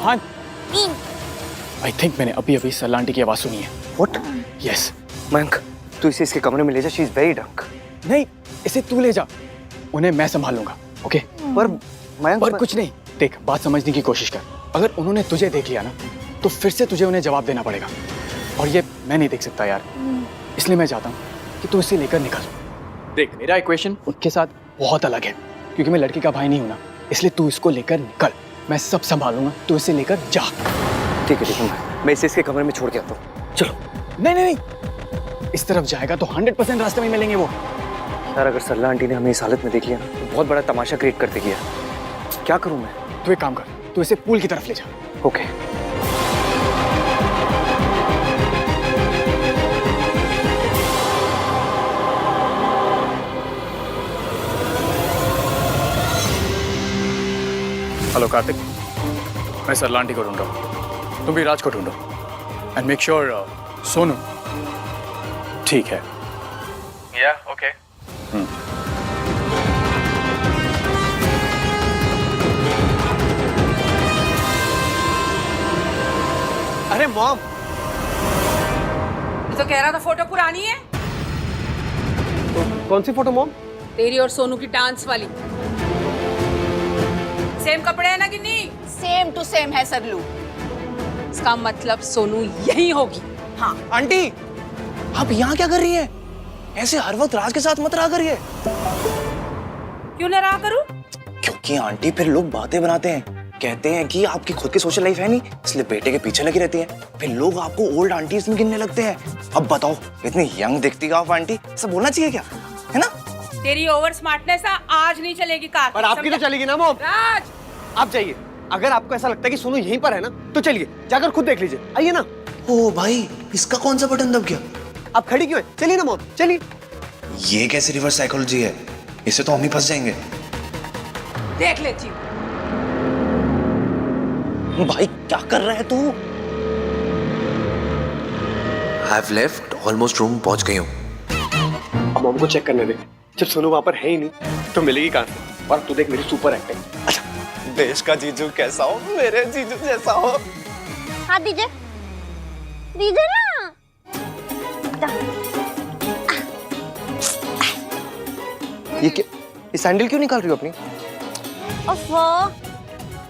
हाँ, I think मैंने अभी अभी सरला आंटी की आवाज सुनी है। What? यस। मयंक, तू इसे इसके कमरे में ले जा, शी इज वेरी ड्रंक। नहीं, इसे तू ले जा, उन्हें मैं संभालूंगा। ओके? पर मयंक, और कुछ नहीं, देख बात समझने की कोशिश कर। अगर उन्होंने तुझे देख लिया ना तो फिर से तुझे उन्हें जवाब देना पड़ेगा, और ये मैं नहीं देख सकता यार। इसलिए मैं चाहता हूँ कि तू इसे लेकर निकल। देख, मेरा इक्वेशन उनके साथ बहुत अलग है, क्योंकि मैं लड़की का भाई नहीं हूं ना। इसलिए तू इसको लेकर निकल, मैं सब संभालूंगा, तू इसे लेकर जा। ठीक है, मैं इसे इसके कमरे में छोड़ के आता हूँ। चलो। नहीं नहीं नहीं, इस तरफ जाएगा तो 100% रास्ते में मिलेंगे वो। यार, अगर सरला आंटी ने हमें इस हालत में देख लिया ना तो बहुत बड़ा तमाशा क्रिएट करते किया। क्या करूँ मैं? तू एक काम कर, तू इसे पूल की तरफ ले जा। ओके। हेलो कार्तिक, मैं सरला आंटी को ढूंढ रहा हूँ, तुम भी राज को ढूंढो एंड मेक श्योर सोनू ठीक है। या ओके। अरे मॉम, तो कह रहा था फोटो पुरानी है। कौन सी फोटो मॉम? तेरी और सोनू की डांस वाली। सेम कपड़े है ना कि नहीं? सेम टू सेम है सरलू। इसका मतलब सोनू यही होगी। हाँ। आंटी, आप यहाँ क्या कर रही हैं? ऐसे हर वक्त राज के साथ मत रहा करिए। क्यों ना रहा करूं? क्योंकि आंटी फिर लोग बातें बनाते हैं, कहते हैं कि आपकी खुद की सोशल लाइफ है नहीं, इसलिए बेटे के पीछे लगी रहती है। फिर लोग आपको ओल्ड आंटीज में गिनने लगते हैं। अब बताओ, इतनी यंग दिखती है आप आंटी, सब बोलना चाहिए क्या? है ना? तेरी ओवर स्मार्टनेस आज नहीं चलेगी कार। पर आपकी तो चलेगी ना मॉम। राज, आप जाइए। अगर आपको ऐसा लगता है कि सोनू यहीं पर है ना तो चलिए, जाकर खुद देख लीजिए। आइए ना। ओ भाई, इसका कौन सा बटन दब गया? आप खड़ी क्यों है? चलिए ना मॉम, चलिए। ये कैसी रिवर्स साइकोलॉजी है? इससे तो हम ही फंस जाएंगे। देख लेती हूँ। भाई क्या कर रहा है तू? I've left, ऑलमोस्ट रूम पहुंच गई हूँ। अब मॉम को चेक करने दे। जब सोनू वहां पर है ही नहीं तो मिलेगी कहां से? और तू देख मेरी सुपर एक्टिंग। अच्छा, देश का जीजू कैसा हो, मेरे जीजू जैसा हो। हाँ दीजिए, दीजिए ना। ये क्या? ये सैंडल क्यों निकाल रही हो अपनी? ओफो,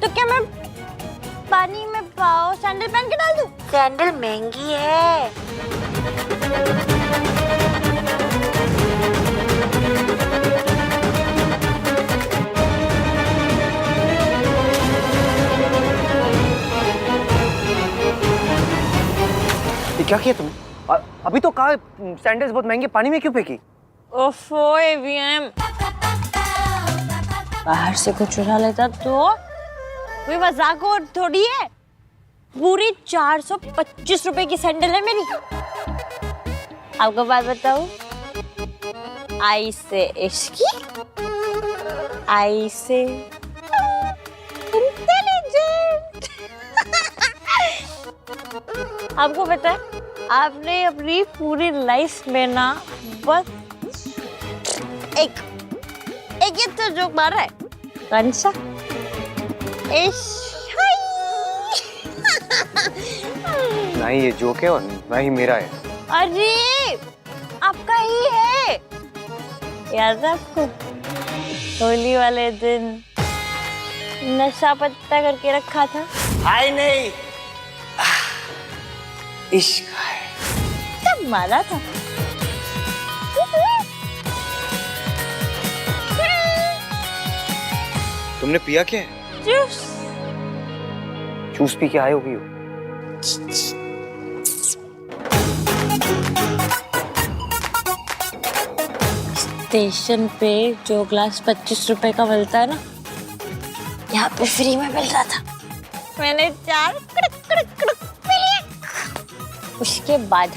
तो क्या मैं पानी में पाओ सैंडल पहन के डाल दूं? सैंडल महंगी है। ये क्या किया तुम? अभी तो कहा सैंडल्स बहुत महंगे, पानी में क्यों फेंकी? ओफो एवीएम, बाहर से कुछ चुरा लेता तो कोई मजाक और थोड़ी है। पूरी 425 रुपए की सैंडल है मेरी। आपको बात बताऊं, आई से इश्क, आई से इंटेलिजेंट। आपको पता है, आपने अपनी पूरी लाइफ में ना बस एक ये तो जोक मारा है। कौन सा? ना ही ये जोक है और ना ही मेरा है। अरे आपका ही है। याद है आपको होली वाले दिन नशा पत्ता करके रखा था? हाय नहीं, इश्क है। तब मारा था। तुमने पिया क्या है? जूस। जूस पी के आए होगी हो। स्टेशन पे जो ग्लास 25 रुपए का मिलता है ना, यहाँ पे फ्री में मिल रहा था। मैंने 4 कड़क कड़क कड़क पी लिए। उसके बाद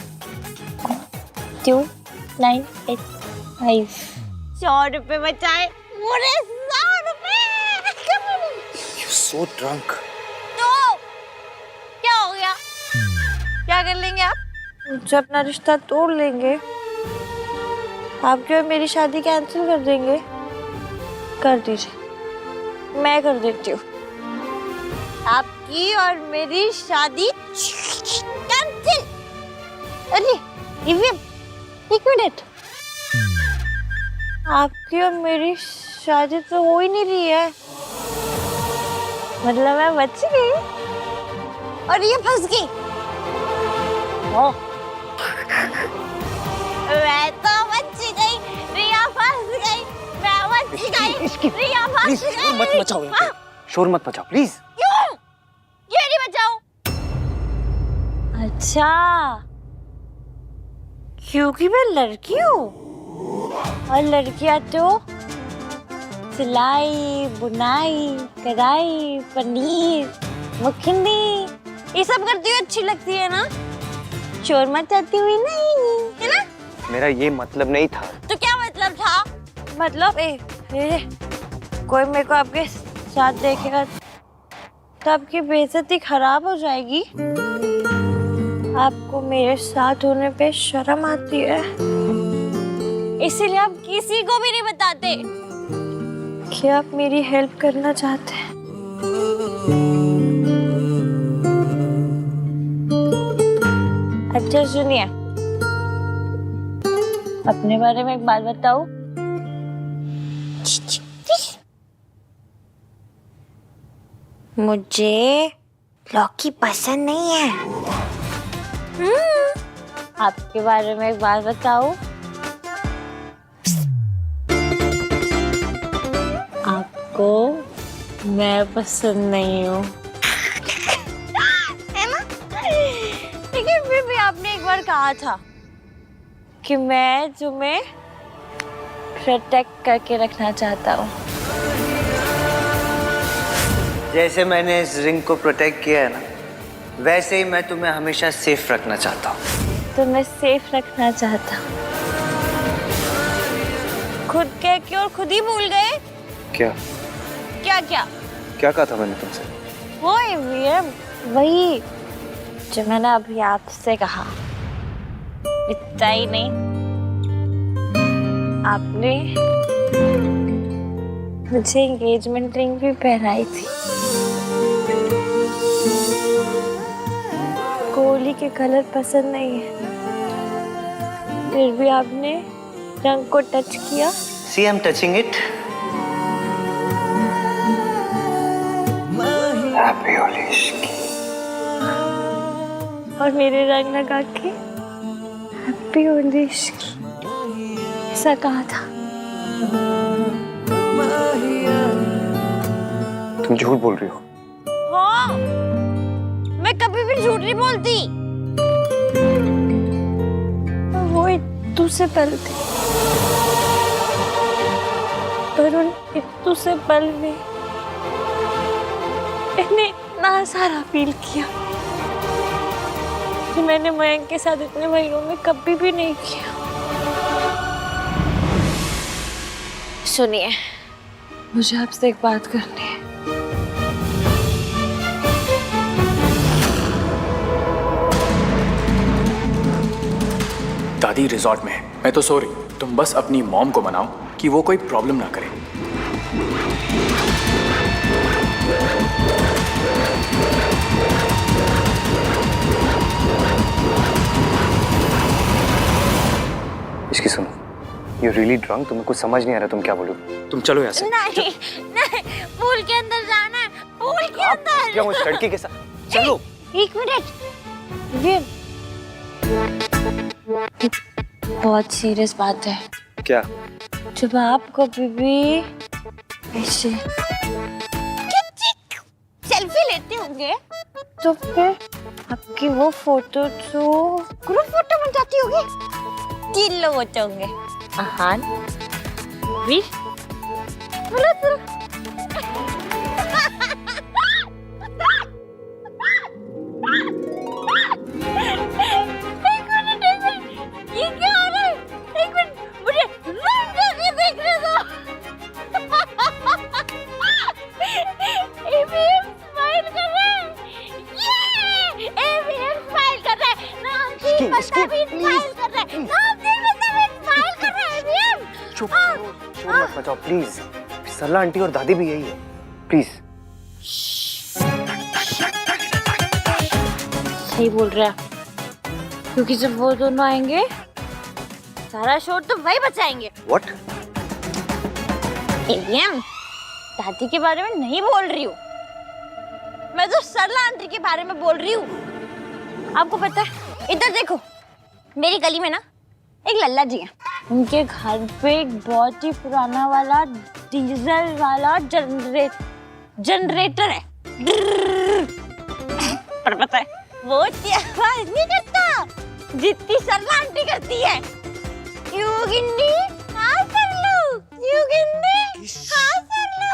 2, 9, 8, 5 100 रुपए बचाए। पूरे 100 रुपए। You're so drunk. तो क्या हो गया? क्या कर लेंगे आप? मुझसे अपना रिश्ता तोड़ लेंगे? आप क्यों मेरी शादी कैंसिल कर देंगे? कर दीजिए, मैं कर देती हूँ। आपकी और मेरी शादी कैंसिल। अरे दिव्या, एक मिनट, आपकी और मेरी शादी तो हो ही नहीं रही है। मतलब मैं बच गई और ये फंस गई। ओ, मैं तो बच गई, रिया फंस गई, मैं बच गई, रिया फंस गई। शोर मत मचाओ यहाँ पे, शोर मत मचाओ प्लीज। क्यों? ये नहीं बचाओ। अच्छा, क्योंकि मैं लड़की हूँ और लड़कियां तो सिलाई, बुनाई, कढ़ाई, पनीर, मखनी ये सब करती हुई अच्छी लगती है ना, शोर मचाती हुई नहीं, है ना? मेरा ये मतलब नहीं था। तो क्या मतलब था? मतलब कोई मेरे को आपके साथ देखेगा तो आपकी बेइज्जती खराब हो जाएगी। आपको मेरे साथ होने पे शर्म आती है, इसीलिए आप किसी को भी नहीं बताते कि आप मेरी हेल्प करना चाहते हैं। अच्छा सुनिए, अपने बारे में एक बात बताऊं? मुझे लौकी पसंद नहीं है। आपके बारे में एक बात बताऊं? आपको मैं पसंद नहीं हूँ, है ना? लेकिन फिर भी आपने एक बार कहा था कि मैं तुम्हें प्रोटेक्ट करके रखना चाहता हूँ। जैसे मैंने इस रिंग को प्रोटेक्ट किया है ना, वैसे ही मैं तुम्हें हमेशा सेफ रखना चाहता हूँ। तो मैं सेफ रखना चाहता हूँ। खुद कह के और खुद ही भूल गए। क्या क्या क्या क्या कहा था मैंने तुमसे? वही जो मैंने अभी आपसे कहा। इतना ही नहीं, आपने मुझे एंगेजमेंट रिंग भी पहनाई थी। गोली के कलर पसंद नहीं है, फिर भी आपने रंग को टच किया। See, I'm touching it. Happy Holi Ishki. और मेरे रंग लगा के हैप्पी होली इश्की ऐसा कहा था। तुम झूठ बोल रही हो। हाँ, मैं कभी भी झूठ नहीं बोलती। वो इत्तू से पल थे, पर उन इत्तू से पल में मैंने इतना सारा फील किया कि मैंने मयंक के साथ इतने महीनों में कभी भी नहीं किया। सुनिए, मुझे आपसे एक बात करनी है। दादी रिजॉर्ट में है, मैं तो सो रही। तुम बस अपनी मॉम को मनाओ कि वो कोई प्रॉब्लम ना करे। इसकी सुनो, यू रियली ड्रंक, तुम्हें कुछ समझ नहीं आ रहा तुम क्या बोलो। तुम चलो यहाँ से। नहीं, नहीं, पूल के अंदर जाना है, पूल के अंदर। क्या उस लड़की के साथ? चलो। एक मिनट, बहुत सीरियस बात है। क्या? जब आप कभी भी ऐसे सेल्फी लेते होंगे तो फिर आपकी वो फोटो तो ग्रुप फोटो बन जाती होगी। 3 लोग होते होंगे, आहान, वीर, ये क्या हो रहा है? एक मिनट, मुझे रंग करके देखने दो। एवीएम स्माइल कर रहा है। ये एवीएम स्माइल कर रहा है। नामचीन बंदा भी स्माइल कर रहा है। नामचीन बंदा भी स्माइल कर रहा है। एवीएम चुप करो, शोर मत मचाओ प्लीज। सरला आंटी और दादी भी यही है, प्लीज। सही बोल रहा है, क्योंकि जब वो दोनों आएंगे सारा शोर तो वही बचाएंगे। व्हाट? एलियन, दादी के बारे में नहीं बोल रही हूँ मैं, तो सरला आंटी के बारे में बोल रही हूँ। आपको पता है, इधर देखो, मेरी गली में ना एक लल्ला जी है। उनके घर पे एक बहुत ही पुराना वाला डीजल वाला जनरेटर है। पर पता है वो इतनी आवाज नहीं करता जितनी सरला आंटी करती है। क्यों गिन्नी? हाँ कर लो। क्यों गिन्नी? हाँ कर लो।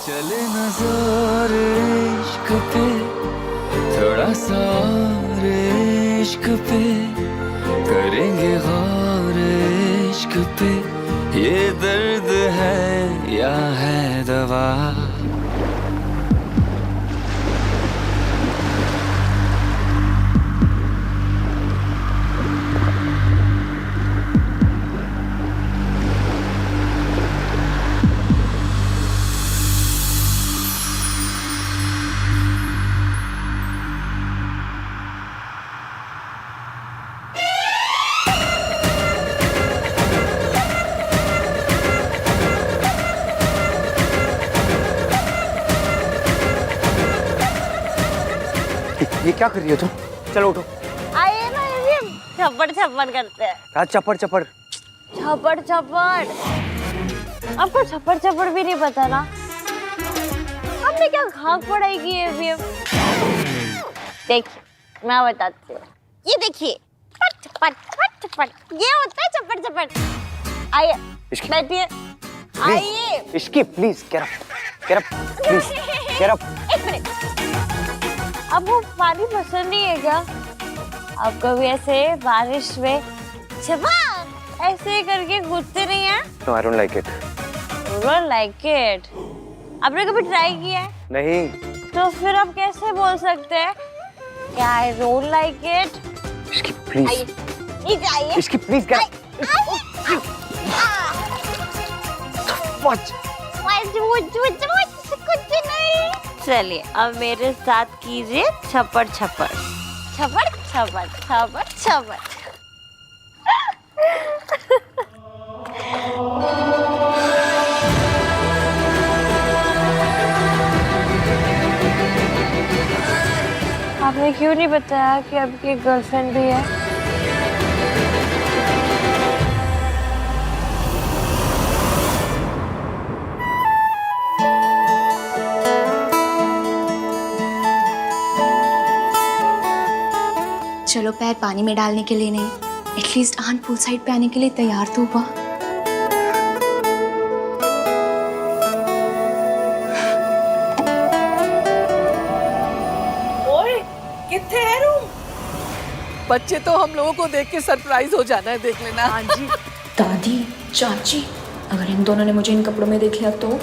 चले नजर इश्क पे, थोड़ा सा और इश्क पे, करेंगे गौर इश्क पे, ये दर्द है या है दवा। ये क्या कर रही हो तुम? चलो उठो। आइए ना, ये छप्पड़ छप्पड़ करते हैं। क्या चपड़ चपड़? छप्पड़ छप्पड़। आपको छप्पड़ छप्पड़ भी नहीं पता ना? आपने क्या घाक पढ़ाई की है अभी? देखिए, मैं बताती हूँ। ये देखिए, छप्पड़ छप्पड़, ये होता है छप्पड़ छप्पड़। आइए, बैठिए। आइए। इसकी please get up, please get up। एक मिनट। आपको पानी पसंद नहीं है क्या? आप कभी ऐसे बारिश में छपाक ऐसे करके कूदते नहीं हैं? No, I don't like it. You don't like it? आपने कभी ट्राई किया है? नहीं। तो फिर आप कैसे बोल सकते हैं क्या I don't like it? इसकी प्लीज। आइए। इसकी प्लीज get up। कुछ नहीं। चलिए अब मेरे साथ कीजिए छप्पड़ छप्पड़ छप्पड़ छप्पड़ छप्पड़ छप्पड़। आपने क्यों नहीं बताया कि आपकी गर्लफ्रेंड भी है? चलो पैर पानी में डालने के लिए नहीं, एटलीस्ट आन पूल साइड पे आने के लिए तैयार तो हुआ। ओए, कितने है रूम? बच्चे तो हम लोगों को देख के सरप्राइज हो जाना है, देख लेना। हाँ जी। दादी, चाची, अगर इन दोनों ने मुझे इन कपड़ों में देख लिया तो?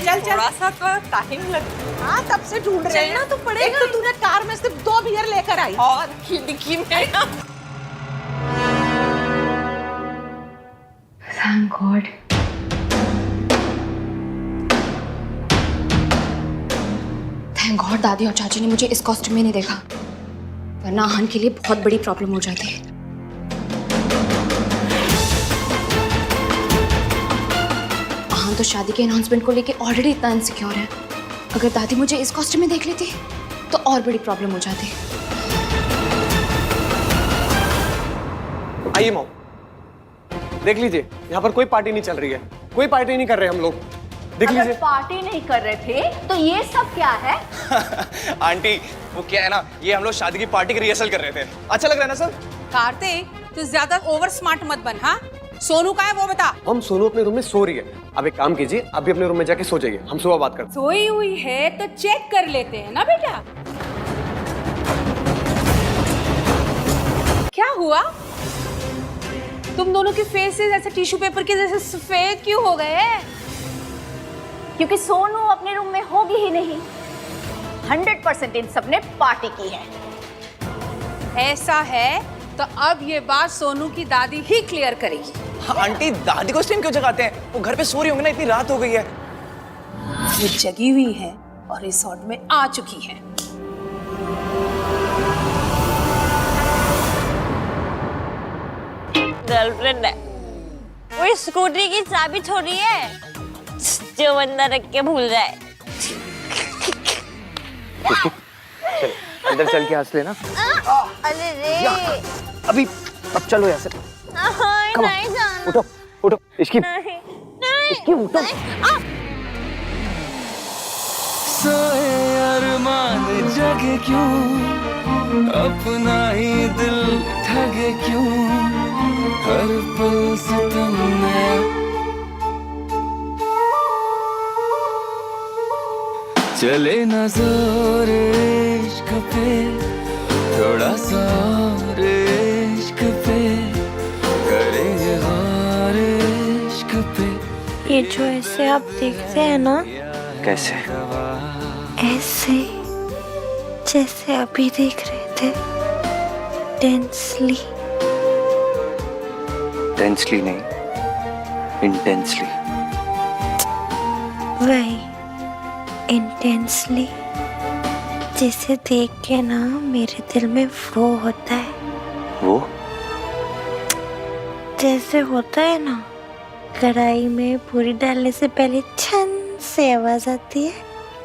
चल थोड़ा सा टाइम लग। हाँ, तब से ढूंढ रहे हैं। तो पड़ेगा। एक तो तूने कार में सिर्फ 2 बियर लेकर आई और खिड़की में। Thank God. Thank God दादी और चाची ने मुझे इस कॉस्ट्यूम में नहीं देखा, वरना आहन के लिए बहुत बड़ी प्रॉब्लम हो जाती। आहन तो शादी के अनाउंसमेंट को लेके ऑलरेडी इतना इनसिक्योर है, अगर दादी मुझे इस कॉस्ट्यूम में देख लेती तो और बड़ी प्रॉब्लम हो जाती। आइए मॉम, देख लीजिए, यहाँ पर कोई पार्टी नहीं चल रही है, कोई पार्टी नहीं कर रहे हम लोग। देख लीजिए। पार्टी नहीं कर रहे थे तो ये सब क्या है? आंटी, वो क्या है ना, ये हम लोग शादी की पार्टी की रिहर्सल कर रहे थे। अच्छा लग रहा है ना सर? कार्तिक, तू ज्यादा ओवर स्मार्ट मत बन। हाँ, सोनू का है वो बता। हम सोनू अपने रूम में सो रही है। अब एक काम कीजिए, अभी अपने रूम में जाके सो जाइए, हम सुबह बात करते हैं। सोई हुई है तो चेक कर लेते हैं ना बेटा। क्या हुआ? तुम दोनों के फेसेस ऐसे टिश्यू पेपर के जैसे सफेद क्यों हो गए? क्योंकि सोनू अपने रूम में होगी ही नहीं। 100% इन सब ने पार्टी की है। ऐसा है तो अब ये बात सोनू की दादी ही क्लियर करेगी। हाँ, आंटी, दादी को इस टाइम क्यों जगाते हैं? वो घर पे सो रही होंगी ना, इतनी रात हो गई है। ये जगी हुई है और रिसोर्ट में आ चुकी है। गर्लफ्रेंड है, वो स्कूटी की चाबी थोड़ी है जो बंदा रख के भूल जाए। चल अंदर चल के हंस लेना। अरे रे अभी अब चलो यहाँ से। नहीं जाना। उठो उठो इसकी नहीं, नहीं। इसकी उठो। सोए अरमान जगे क्यों, अपना ही दिल ठगे क्यों, हर पल सितम नया। चले ना जोर इश्क पे, थोड़ा सा और इश्क पे, करेंगे गौर इश्क पे। ये जो ऐसे आप देखते हैं ना, कैसे? ऐसे जैसे अभी देख रहे थे, टेंसली। टेंसली नहीं, इंटेंसली। वही इंटेंसली, जिसे देख के ना मेरे दिल में वो होता है, वो जैसे होता है ना कढ़ाई में पूरी डालने से पहले छन से आवाज आती है,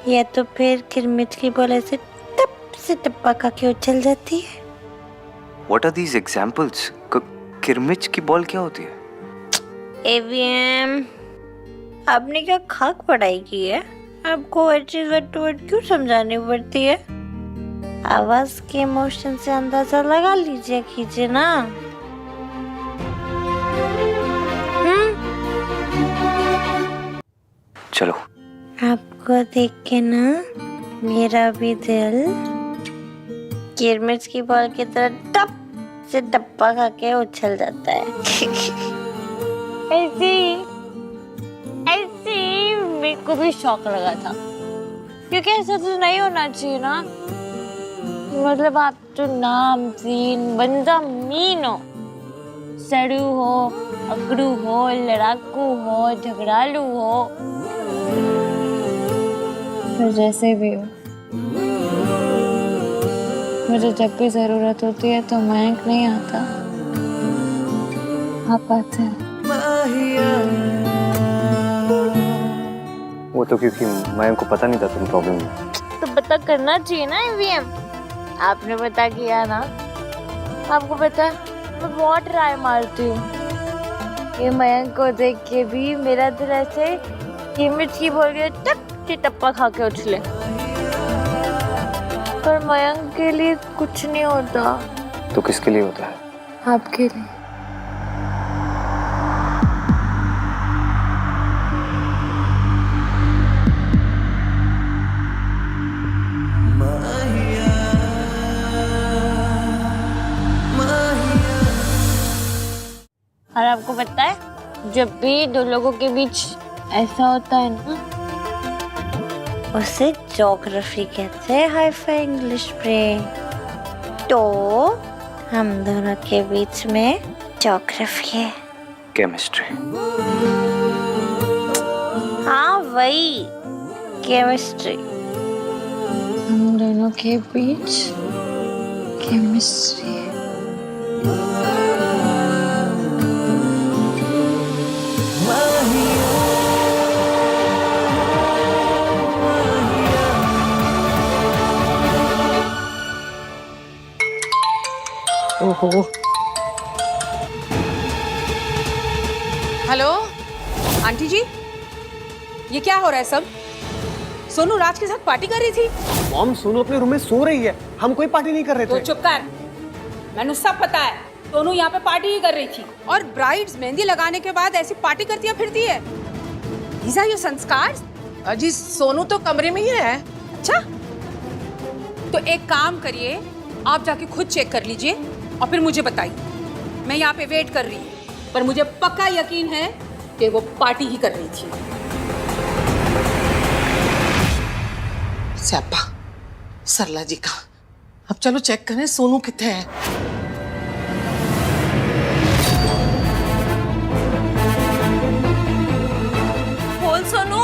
या तो फिर किरमिच की बोले से टप से टप्पा खा के उछल जाती है। What are these examples? किरमिच की बॉल क्या होती है? एवीएम, आपने क्या खाक पढ़ाई की है? आपको हर चीज वर्ड टू वर्ड क्यों समझानी पड़ती है? आवाज के इमोशन से अंदाजा लगा लीजिए, कीजिए ना। चलो। आपको देख के ना मेरा भी दिल किरमिच की बॉल की तरह टप से टप्पा खा के उछल जाता है। ऐसी मेरे को भी शौक लगा था, क्योंकि ऐसा तो नहीं होना चाहिए ना। मतलब आप तो नामचीन बंदा मीन हो, सड़ू हो, अकड़ू हो, लड़ाकू हो, झगड़ालू हो, फिर जैसे भी हो, मुझे जब भी जरूरत होती है तो मयंक नहीं आता, आप आते हैं। वो तो क्योंकि मयंक को पता नहीं था तुम प्रॉब्लम में। तो पता करना चाहिए ना ईवीएम, आपने पता किया ना। आपको पता है मैं बहुत ट्राई मारती हूँ, ये मयंक को देख के भी मेरा दिल ऐसे किरमिच की बोल के टप से टप्पा खा के उछले, पर मयंक के लिए कुछ नहीं होता। तो किसके लिए होता है? आपके लिए। और आपको पता है जब भी दो लोगों के बीच ऐसा होता है ना, उसे ज्योग्राफी कहते हैं, हाई-फाई इंग्लिश में। तो हम दोनों के बीच में ज्योग्राफी है। केमिस्ट्री। हाँ वही केमिस्ट्री। हम दोनों के बीच केमिस्ट्री है। ओहो। हेलो आंटी जी, ये क्या हो रहा है सब? सोनू राज के साथ पार्टी कर रही थी। मॉम सोनू अपने रूम में सो रही है, हम कोई पार्टी नहीं कर रहे तो थे। चुप कर, मैंने सब पता है। सोनू यहाँ पे पार्टी ही कर रही थी, और ब्राइड्स मेहंदी लगाने के बाद ऐसी पार्टी करती है फिरती है। These are your संस्कार? अजी सोनू तो कमरे में ही है। अच्छा, तो एक काम करिए, आप जाके खुद चेक कर लीजिए और फिर मुझे बताइए। मैं यहाँ पे वेट कर रही हूँ, पर मुझे पक्का यकीन है कि वो पार्टी ही कर रही थी। स्यापा सरला जी का। अब चलो चेक करें सोनू कितने है। बोल सोनू।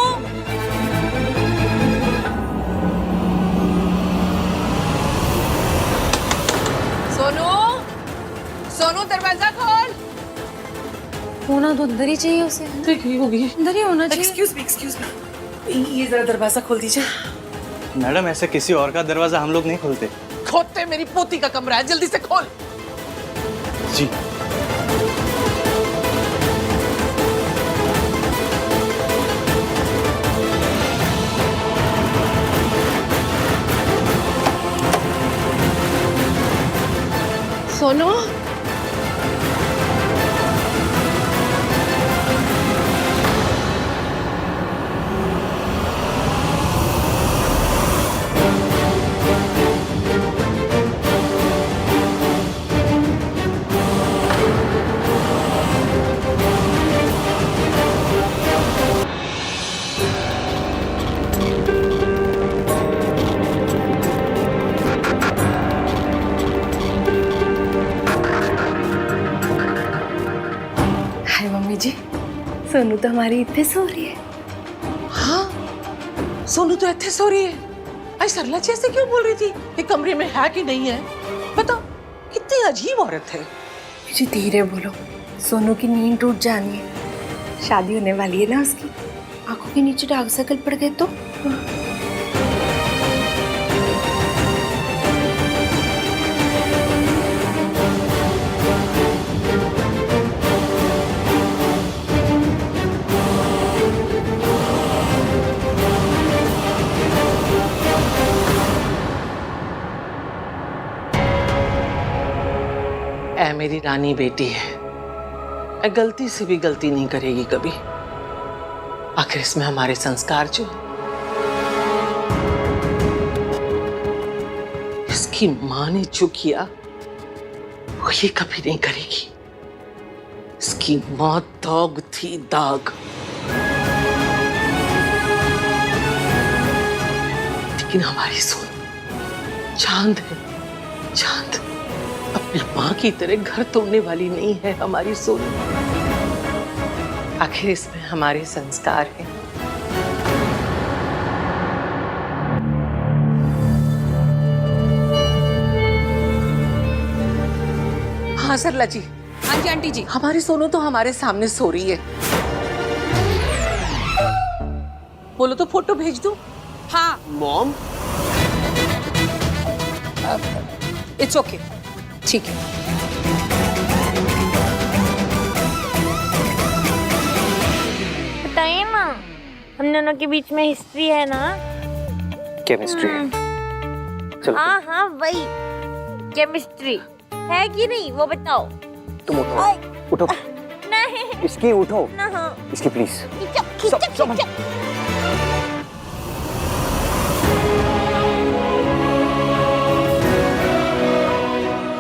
अंदर ही चाहिए उसे। ठीक ही होगी। अंदर ही होना चाहिए। एक्सक्यूज मी, ये जरा दरवाजा खोल दीजिए। मैडम ऐसे किसी और का दरवाजा हम लोग नहीं खोलते। खोदते, मेरी पोती का कमरा है, जल्दी से खोल। जी। सोनू, हाय मम्मी जी। सोनू तो हमारी इतने सो रही है। हाँ, सोनू तो इतने सो रही है। आई सरला जी ऐसे क्यों बोल रही थी कि कमरे में है कि नहीं है? बताओ, कितनी अजीब औरत है। मुझे धीरे बोलो, सोनू की नींद टूट जानी है। शादी होने वाली है ना उसकी। आंखों के नीचे डार्क सर्कल पड़ गए तो ऐ मेरी रानी बेटी है, ऐ गलती से भी गलती नहीं करेगी कभी। आखिर इसमें हमारे संस्कार जो इसकी माँ ने जो किया वो ये कभी नहीं करेगी। इसकी माँ दाग थी, दाग। लेकिन हमारी सोच चांद है, चांद। अपनी माँ की तरह घर तोड़ने वाली नहीं है हमारी सोनू। आखिर इसमें हमारे संस्कार हैं। हाँ सरला जी। हाँ जी आंटी जी। हमारी सोनू तो हमारे सामने सो रही है। बोलो तो फोटो भेज दूं? हाँ मॉम, इट्स ओके, ठीक है। बताइए ना, हम दोनों के बीच में हिस्ट्री है ना? केमिस्ट्री है। चलो हाँ हाँ वही केमिस्ट्री है कि नहीं वो बताओ। तुम उठो, उठो। नहीं इसकी उठो, ना, इसकी प्लीज। खींचो खींचो खींचो।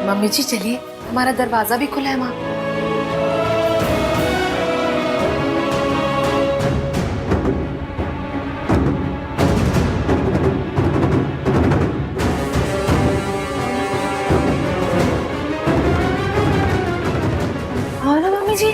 मम्मी जी चलिए, हमारा दरवाजा भी खुला है माँ। आओ ना मम्मी जी।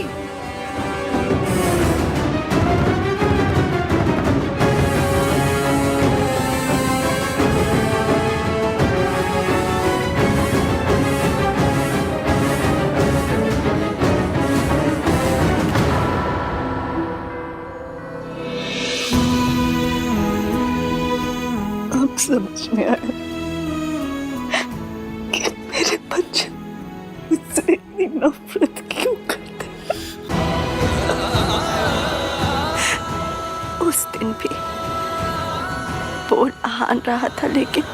अब समझ में आया कि मेरे बच्चे मुझसे इतनी नफरत क्यों करते। उस दिन भी बोल आन रहा था, लेकिन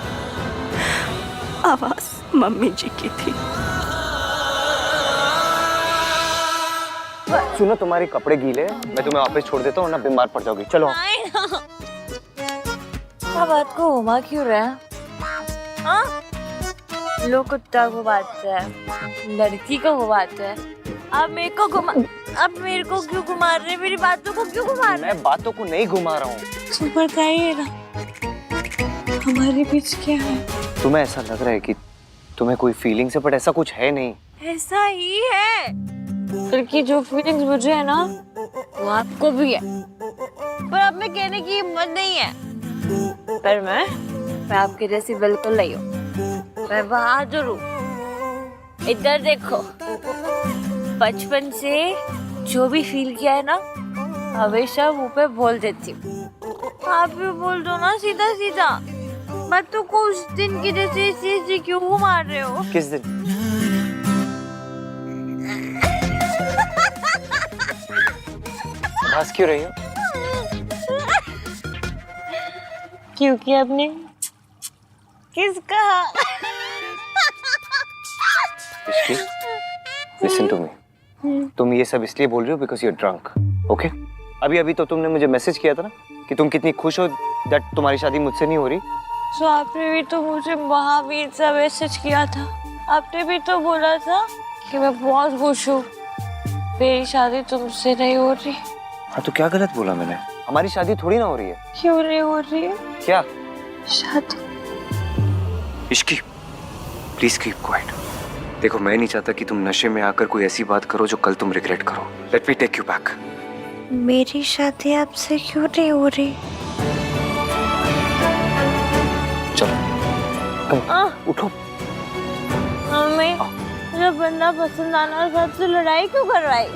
आवाज मम्मी जी की थी। सुनो, तुम्हारे कपड़े गीले हैं, मैं तुम्हें वापस छोड़ देता हूँ, ना बीमार पड़ जाओगी। चलो। बात को घुमा क्यों रहे हैं? हाँ? लोग कुत्ता घुमाते हैं, लड़की को घुमाते हैं, अब मेरे को घुमा, अब मेरे को क्यों घुमा रहे? मेरी बातों को क्यों घुमा रहे? मैं बातों को नहीं घुमा रहा हूँ। तुम बताइएगा हमारे बीच क्या है? तुम्हें ऐसा लग रहा है कि तुम्हें कोई फीलिंग्स है, बट ऐसा कुछ है नहीं। ऐसा ही है, क्योंकि जो फीलिंग्स मुझे है ना वो आपको भी है, पर अब मैं कहने की हिम्मत नहीं है। पर मैं आपके जैसी बिल्कुल नहीं हूँ, मैं बहादुर हूँ। इधर देखो, बचपन से जो भी फील किया है ना हमेशा मुंह पे बोल देती हूँ। आप भी बोल दो ना सीधा सीधा। मैं तो को उस दिन की जैसे ऐसे क्यों मार रहे हो? किस दिन? हंस क्यों रही हो? क्योंकि आपने किस कहा? लिसन टू मी, तुम ये सब इसलिए बोल रही हो because you are drunk, okay? अभी अभी तो तुमने मुझे मैसेज किया था ना कि तुम कितनी खुश हो दैट तुम्हारी शादी मुझसे नहीं हो रही। तो आपने भी तो मुझे महावीर सा मैसेज किया था। आपने भी तो बोला था कि मैं बहुत खुश हूँ, मेरी शादी तुमसे नहीं हो रही। हाँ तो क्या गलत बोला मैंने? हमारी शादी थोड़ी ना हो रही है। क्यों नहीं हो रही है? क्या? शादी। Ishki, please keep quiet. देखो मैं नहीं चाहता कि तुम नशे में आकर कोई ऐसी बात करो जो कल तुम रिग्रेट करो। Let me take you back. मेरी शादी आपसे क्यों नहीं हो रही? चलो उठो। हमें जब बंदा पसंद आना और सबसे लड़ाई क्यों करवाई?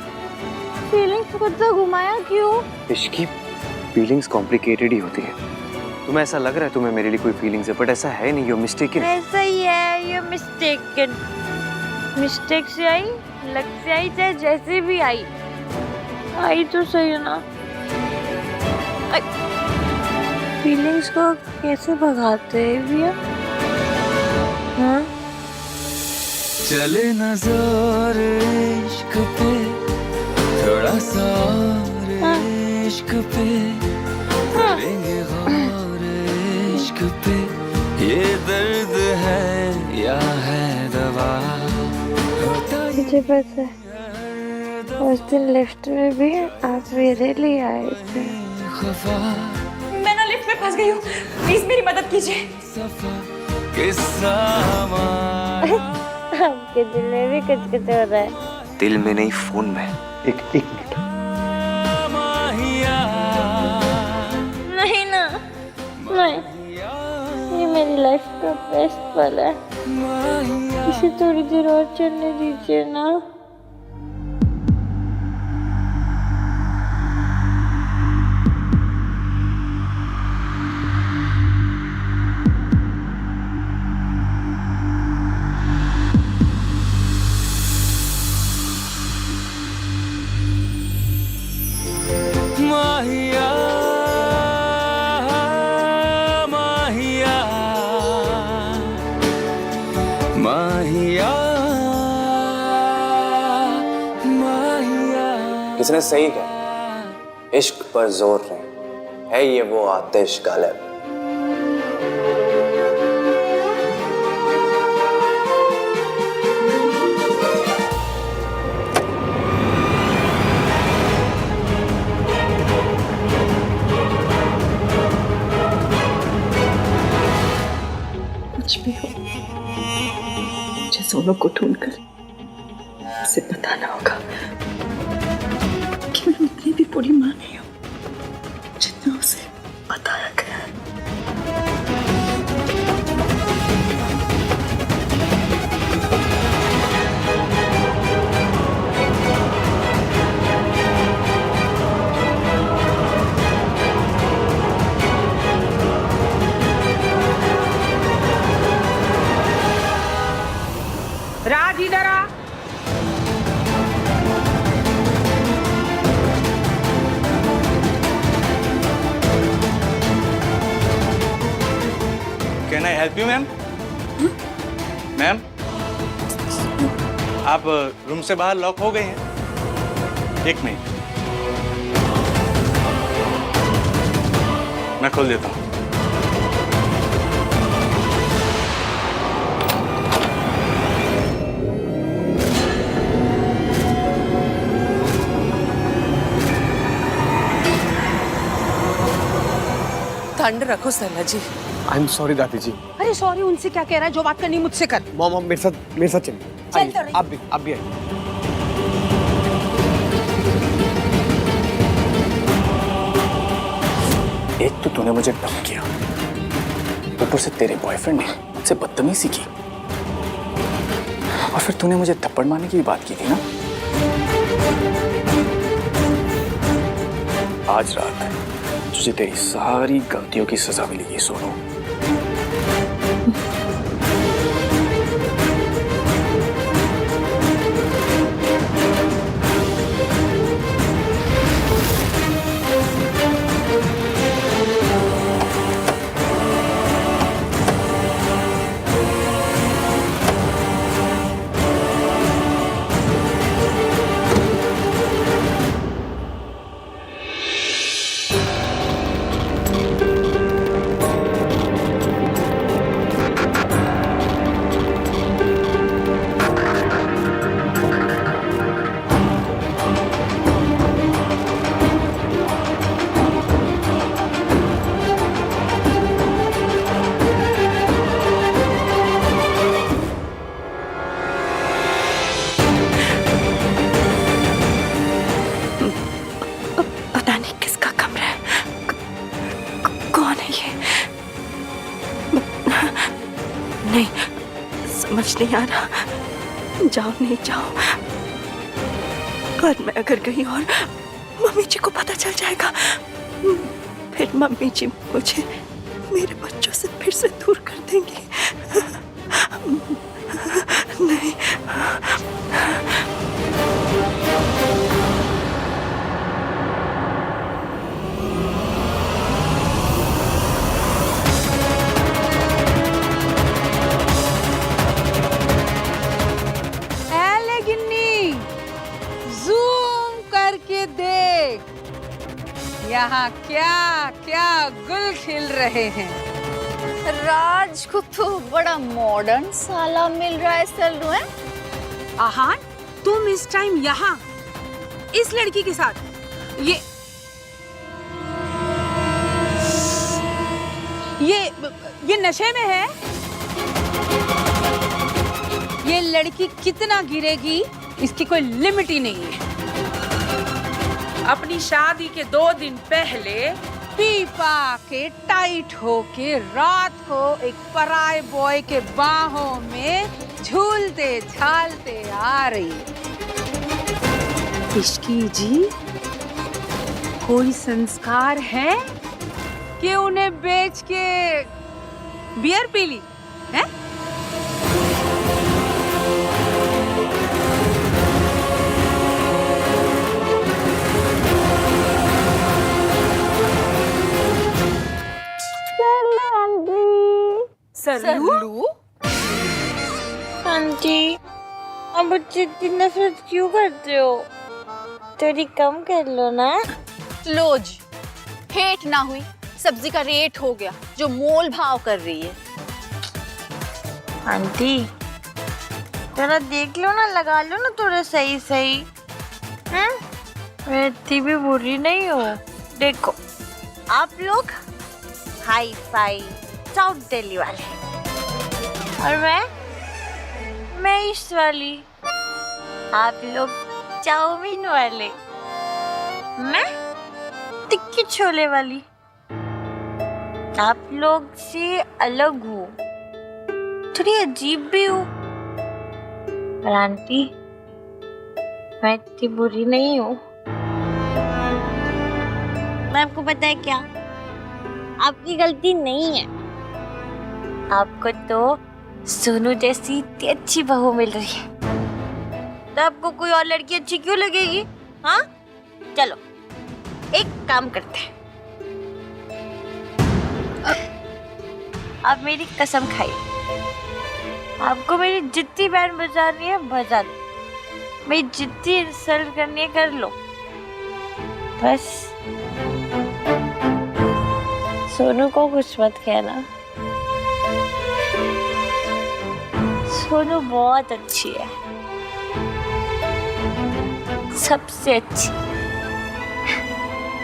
फीलिंग्स को तो घुमाया क्यों? इश्की, फीलिंग्स कॉम्प्लिकेटेड ही होती है। तुम्हें ऐसा लग रहा है तुम्हें मेरे लिए कोई फीलिंग्स है, बट ऐसा है नहीं। You mistaken. ऐसा ही है, यू मिस्टेकन। मिस्टेक से आई, लग से आई, चाहे जैसे भी आई तो सही है ना। फीलिंग्स को कैसे भगाते हैं भैया? हाँ? चले न जोर इश्क पे, थोड़ा सा और इश्क पे, करेंगे गौर इश्क पे। ये दर्द है या है दवा? मुझे पता है उस दिन लिफ्ट में भी आप मेरे लिए आए थे। मैं ना लिफ्ट में फंस गई हूँ, प्लीज मेरी मदद कीजिए। किस्सा आपके दिल में भी कुछ हो रहा है। दिल में नहीं, फोन में। एक मिनट। नहीं ना, नहीं, ये मेरी लाइफ का बेस्ट पल है। इसे थोड़ी देर और चलने दीजिए ना। माहिया माहिया माहिया माहिया। किसने सही कहा? इश्क पर जोर नहीं है, ये वो आतिश गालिब। कुछ भी हो, मुझे सोनू को ढूंढकर उसे बताना होगा कि मैं उतनी भी बुरी मां नहीं हूं जितना उसे बताया गया है। राज इधर आ। Can I help you ma'am? Ma'am, आप रूम से बाहर लॉक हो गए हैं। एक मिनट, मैं खोल देता हूँ। ठंड रखो सरला जी। आई एम सॉरी दादी जी। अरे सॉरी उनसे क्या कह रहा है? जो बात करनी मुझसे कर। मॉम मेरे साथ चलिए। चल तो रही। आप भी आइए। एक तो तूने मुझे डंप किया, ऊपर से तेरे बॉयफ्रेंड ने मुझसे बदतमीजी की, और फिर तूने मुझे थप्पड़ मारने की भी बात की थी ना। आज रात तुझे तेरी सारी गलतियों की सजा मिलेगी सोनू। समझ नहीं आ रहा। जाओ नहीं जाओ, और मैं अगर गई और मम्मी जी को पता चल जाएगा, फिर मम्मी जी मुझे मेरे बच्चों से फिर से दूर कर देंगी। नहीं। यहाँ क्या क्या गुल खिल रहे हैं। राज को तो बड़ा मॉडर्न साला मिल रहा है सल्लू है। आहान, तुम इस टाइम यहाँ इस लड़की के साथ ये नशे में है। ये लड़की कितना गिरेगी इसकी कोई लिमिट ही नहीं है। अपनी शादी के 2 दिन पहले पी पा के टाइट होके रात को एक पराए बॉय के बाहों में झूलते झालते आ रही है। इश्की जी, कोई संस्कार है कि उन्हें बेच के बियर पी ली है? सल्लू? आंटी, अब मुझसे इतनी नफरत क्यों करते हो? थोड़ी कम कर लो ना। लो जी, हेट ना हुई, सब्जी का रेट हो गया जो मोल भाव कर रही है। आंटी, थोड़ा देख लो ना, लगा लो ना थोड़ा सही सही। मैं इतनी भी बुरी नहीं हूँ। देखो, आप लोग हाई फाई साउथ दिल्ली वाले और मैं ईस्ट वाली। आप लोग चाउमीन वाले, मैं टिक्की छोले वाली। आप लोग से अलग हूँ, थोड़ी अजीब भी हूँ। पर आंटी, मैं इतनी बुरी नहीं हूँ। मैं आपको पता है क्या, आपकी गलती नहीं है। आपको तो सोनू जैसी इतनी अच्छी बहू मिल रही है, तो आपको कोई और लड़की अच्छी क्यों लगेगी? हाँ, चलो एक काम करते हैं, आप मेरी कसम खाइए, आपको मेरी जितनी बैंड बजानी है बजा दो, मेरी जितनी इंसल्ट करनी है कर लो, बस सोनू को कुछ मत कहना। सोनू बहुत अच्छी है, सबसे अच्छी।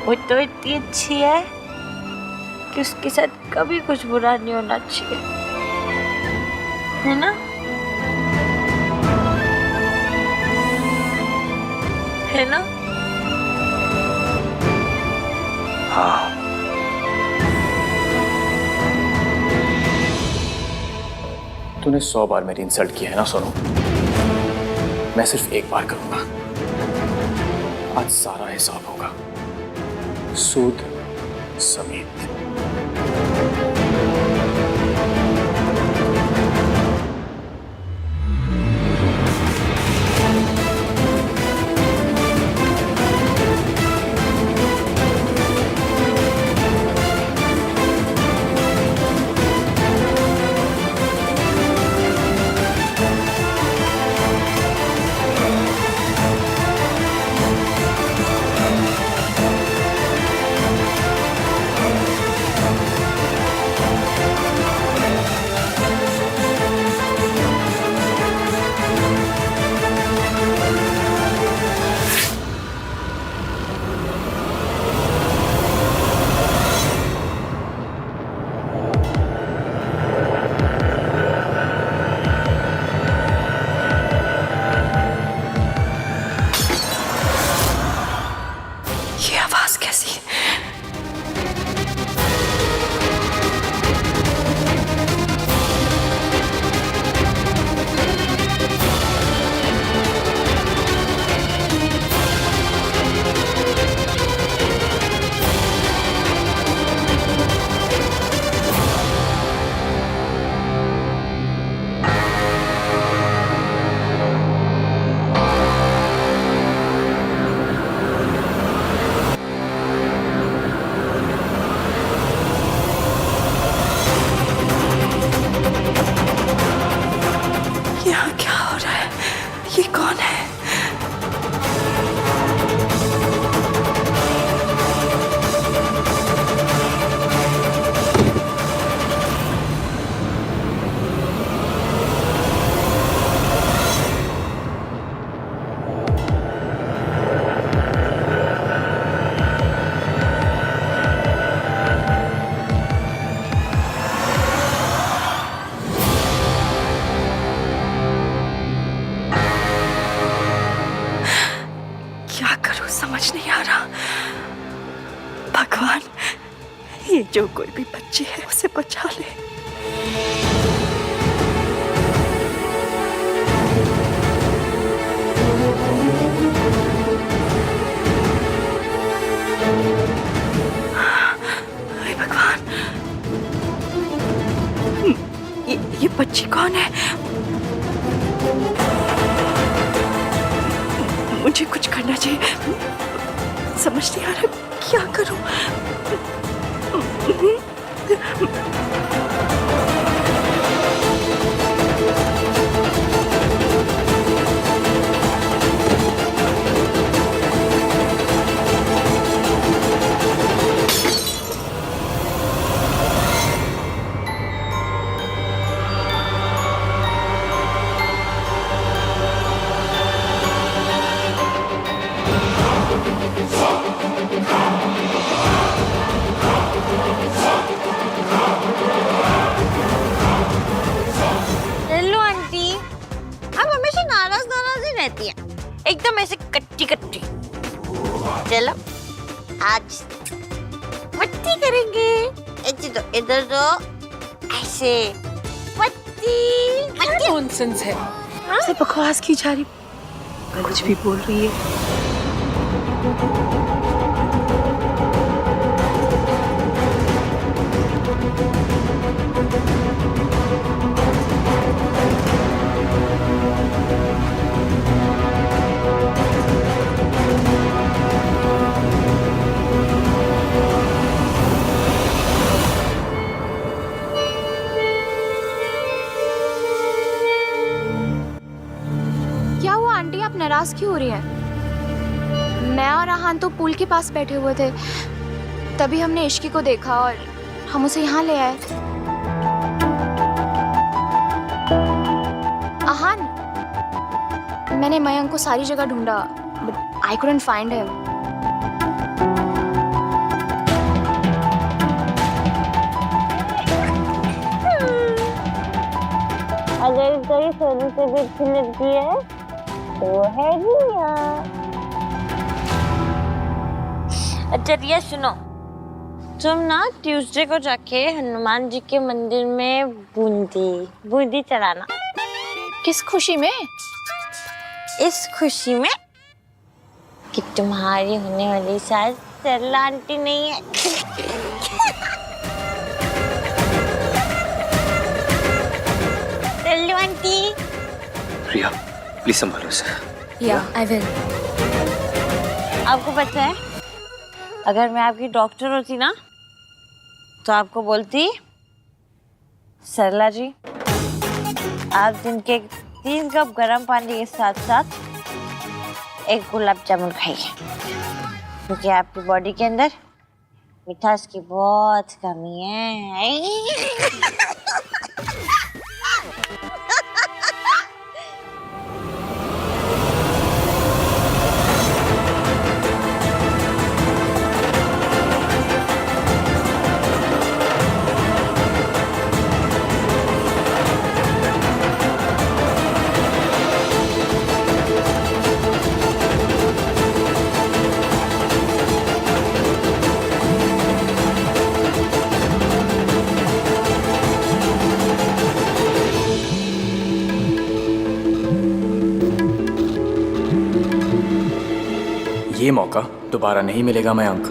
वो तो इतनी अच्छी है कि उसके साथ कभी कुछ बुरा नहीं होना चाहिए, है ना? है ना? हाँ। तूने 100 बार मेरी इंसल्ट की है ना सोनू, मैं सिर्फ एक बार करूंगा। आज सारा हिसाब होगा, सूद समेत। ये आवाज कैसी? यहाँ क्या हो रहा है? ये कौन है? क्या करूं समझ नहीं आ रहा। भगवान, ये जो कोई भी बच्ची है उसे बचा ले। हे भगवान, ये बच्ची कौन है? मुझे कुछ करना चाहिए, समझ नहीं आ रहा क्या करूं। हेलो आंटी, आप हमेशा नाराज नाराज ही रहती हैं, एकदम ऐसे कट्टी कट्टी। चलो आज पट्टी करेंगे। ऐसे तो इधर दो, ऐसे पट्टी। नॉनसेंस है। से बकवास की जा रही, कुछ भी बोल रही है। क्या हुआ आंटी, आप नाराज क्यों हो रही हैं? मैं और आहान तो पूल के पास बैठे हुए थे, तभी हमने इश्की को देखा और हम उसे यहाँ ले आए। आहान, मैंने मयंक को सारी जगह ढूंढा, but I couldn't find him. अगर कोई सोनू से भी अच्छी लड़की है तो वो है रिया। अच्छा रिया सुनो, तुम ना ट्यूसडे को जाके हनुमान जी के मंदिर में बूंदी चढ़ाना। किस खुशी में? इस खुशी में कि तुम्हारी होने वाली शायद सरला आंटी नहीं है। सरलू आंटी। प्रिया प्लीज संभालो इसे। या आई विल। आपको पता है, अगर मैं आपकी डॉक्टर होती ना तो आपको बोलती, सरला जी आप दिन के 3 कप गर्म पानी के साथ साथ एक गुलाब जामुन खाइए, क्योंकि आपकी बॉडी के अंदर मिठास की बहुत कमी है। ये मौका दोबारा नहीं मिलेगा मयंक।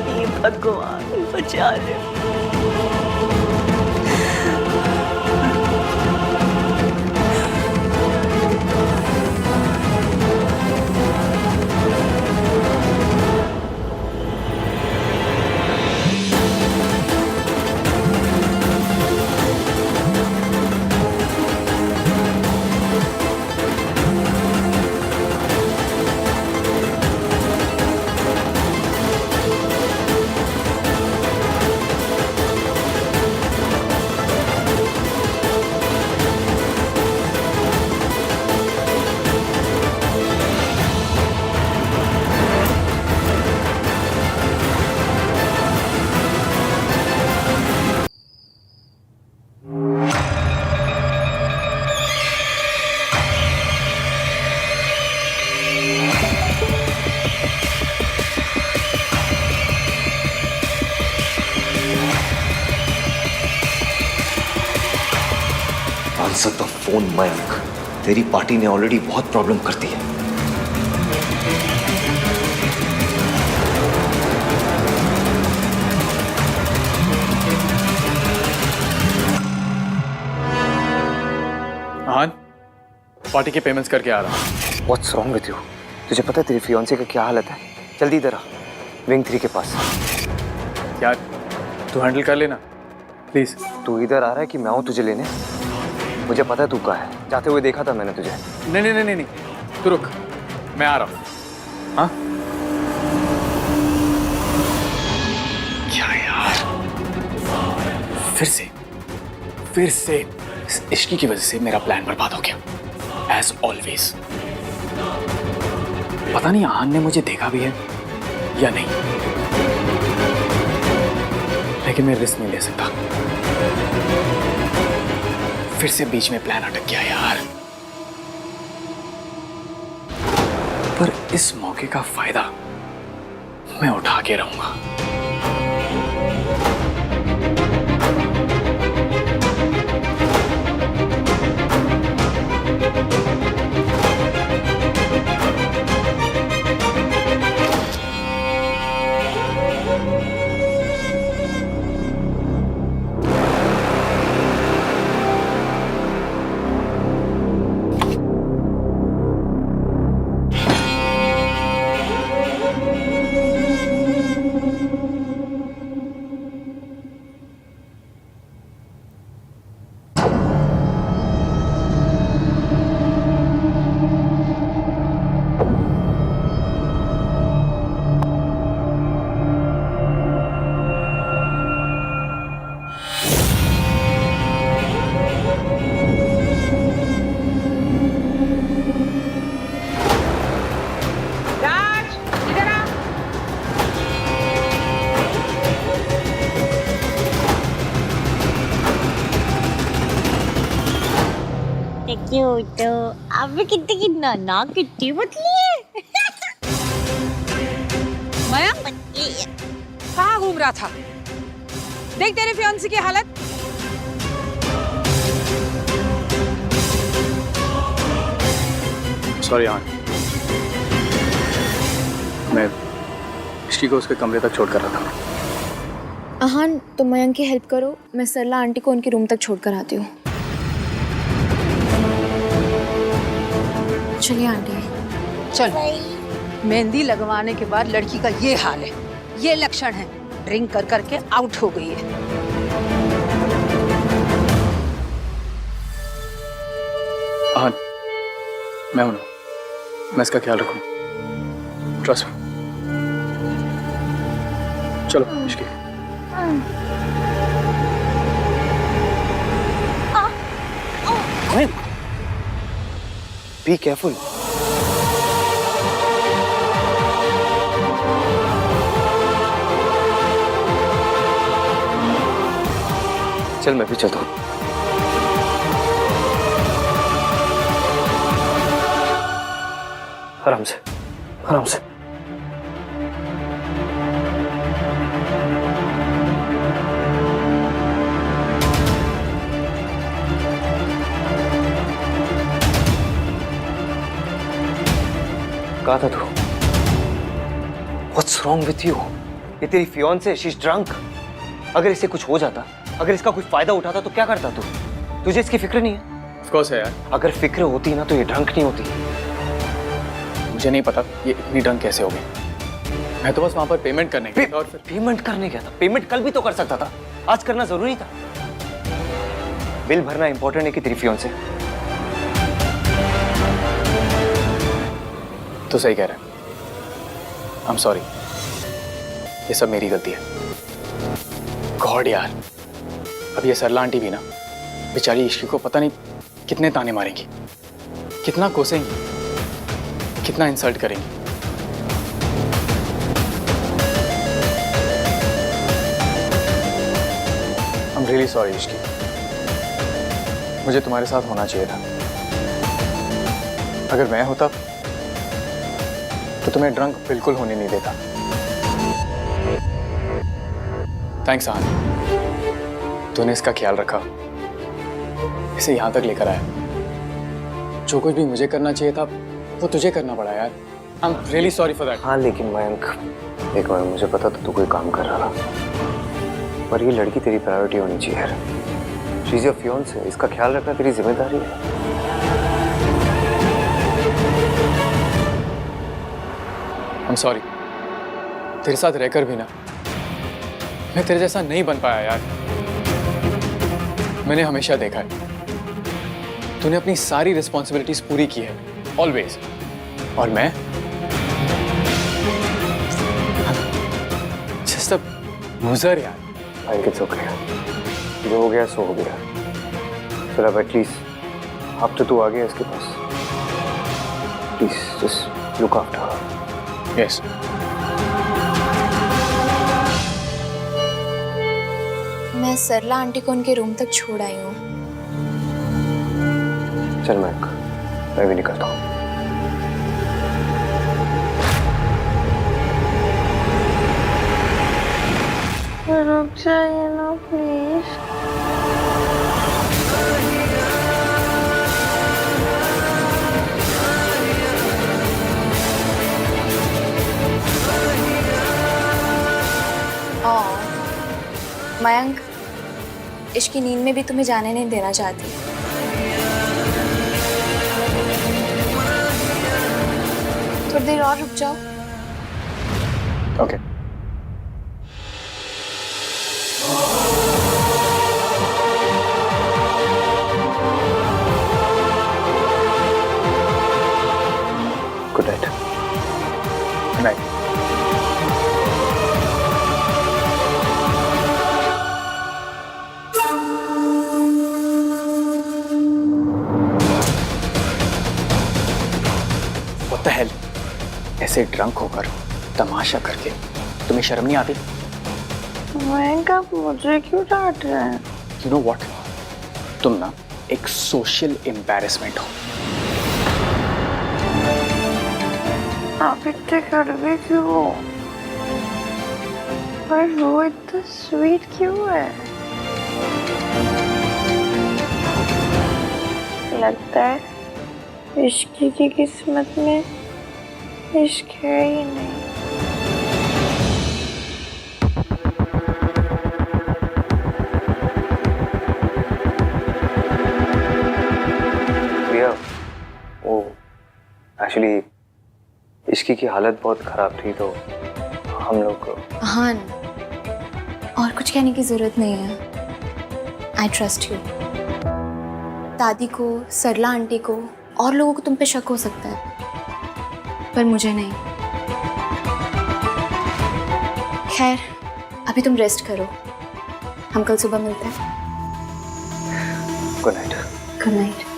हे भगवान बचा ले। आंसर द फोन मयंक, तेरी पार्टी ने ऑलरेडी बहुत प्रॉब्लम कर दी है। आहान, पार्टी के पेमेंट्स करके आ रहा हूँ। What's wrong with you? तुझे पता है तेरी फियांसे का क्या हालत है? जल्दी इधर आ, विंग 3 के पास। यार तू हैंडल कर लेना प्लीज। तू इधर आ रहा है कि मैं आऊँ तुझे लेने? मुझे पता है तू कहाँ है, जाते हुए देखा था मैंने तुझे। नहीं नहीं नहीं नहीं, तू रुक, मैं आ रहा हूँ। हाँ क्या यार, फिर से इस इश्की की वजह से मेरा प्लान बर्बाद हो गया एज ऑलवेज। पता नहीं आहान ने मुझे देखा भी है या नहीं, लेकिन मैं रिस्क नहीं ले सकता। फिर से बीच में प्लान अटक गया यार। पर इस मौके का फायदा मैं उठा के रहूंगा। क्यूट, आप भी कितनी नाना कितनी पतली है। मयंक कहाँ घूम रहा था? देख तेरे फियांसे की हालत। सॉरी आंट, मैं इश्की को उसके कमरे तक छोड़ कर रहा था। आहान, तुम मयंक की हेल्प करो, मैं सरला आंटी को उनके रूम तक छोड़ कर आती हूँ। चलिए आंटी। चलो, मेहंदी लगवाने के बाद लड़की का ये हाल है, ये लक्षण है, ड्रिंक कर करके आउट हो गई है। हाँ, मैं हूं ना, मैं इसका ख्याल रखूं, ट्रस्ट मी। चलो इश्की। Be careful. चल मैं भी चलता हूँ। आराम से, आराम से। कहा था तू? What's wrong with you? ये तेरी फियांसे, she's drunk. अगर इसे कुछ हो जाता, अगर इसका कोई फायदा उठाता तो क्या करता तू? तुझे इसकी फिक्र नहीं है? Of course है यार। अगर फिक्र होती ना तो ये ड्रंक नहीं होती। मुझे नहीं पता ये इतनी ड्रंक कैसे हो गई। मैं तो बस वहां पर पेमेंट करने गया था और फिर पेमेंट करने गया था। पेमेंट कल भी तो कर सकता था, आज करना जरूरी था। बिल भरना इंपॉर्टेंट है कि तेरी फियांसे? तो सही कह रहा है। I'm sorry, ये सब मेरी गलती है। गॉड यार, अब ये सरला आंटी भी ना बेचारी इश्की को पता नहीं कितने ताने मारेंगी, कितना कोसेंगी, कितना इंसल्ट करेंगी। I'm really sorry इश्की, मुझे तुम्हारे साथ होना चाहिए था। अगर मैं होता तो तुम्हें ड्रंक बिल्कुल होने नहीं देता। थैंक्स आन, तूने इसका ख्याल रखा, इसे यहाँ तक लेकर आया। जो कुछ भी मुझे करना चाहिए था वो तुझे करना पड़ा यार। I am really sorry for that. हाँ लेकिन मयंक, एक बार मुझे पता था तू कोई काम कर रहा था, पर ये लड़की तेरी प्रायोरिटी होनी चाहिए यार। शी इज योर फियांसे, इसका ख्याल रखना तेरी जिम्मेदारी है। आई एम सॉरी, तेरे साथ रहकर भी ना मैं तेरे जैसा नहीं बन पाया यार। मैंने हमेशा देखा है तूने अपनी सारी रिस्पॉन्सिबिलिटीज पूरी की है, ऑलवेज, और मैं जस्ट अ लूजर यार। आई इट्स ओके, जो हो गया सो हो गया। चल अब एटलीस्ट अब तो तू आ गया इसके पास, please just look after her. Yes. मैं सरला आंटी को उनके रूम तक छोड़ आई हूँ। चल मैं भी निकलता हूँ। रुक जाइए ना प्लीज। मयंक, इश्की नींद में भी तुम्हें जाने नहीं देना चाहती। थोड़ी देर और रुक जाओ। Okay. Good night. Good night. What the hell? ऐसे ड्रंक होकर तमाशा करके तुम्हें शर्म नहीं आती? मयंक, आप मुझे क्यों डांट रहे हैं? You know what? तुम ना एक सोशल एम्बैरेसमेंट हो। आप इतने कड़वे क्यों हो? पर वो इतना स्वीट क्यों है? लगता है इश्क की किस्मत में इश्क है ही नहीं। प्रिया, वो एक्चुअली इश्की की हालत बहुत खराब थी तो हम लोग। हान, और कुछ कहने की जरूरत नहीं है। I trust you. दादी को, सरला आंटी को और लोगों को तुम पे शक हो सकता है, पर मुझे नहीं। खैर, अभी तुम रेस्ट करो, हम कल सुबह मिलते हैं। Good night. Good night.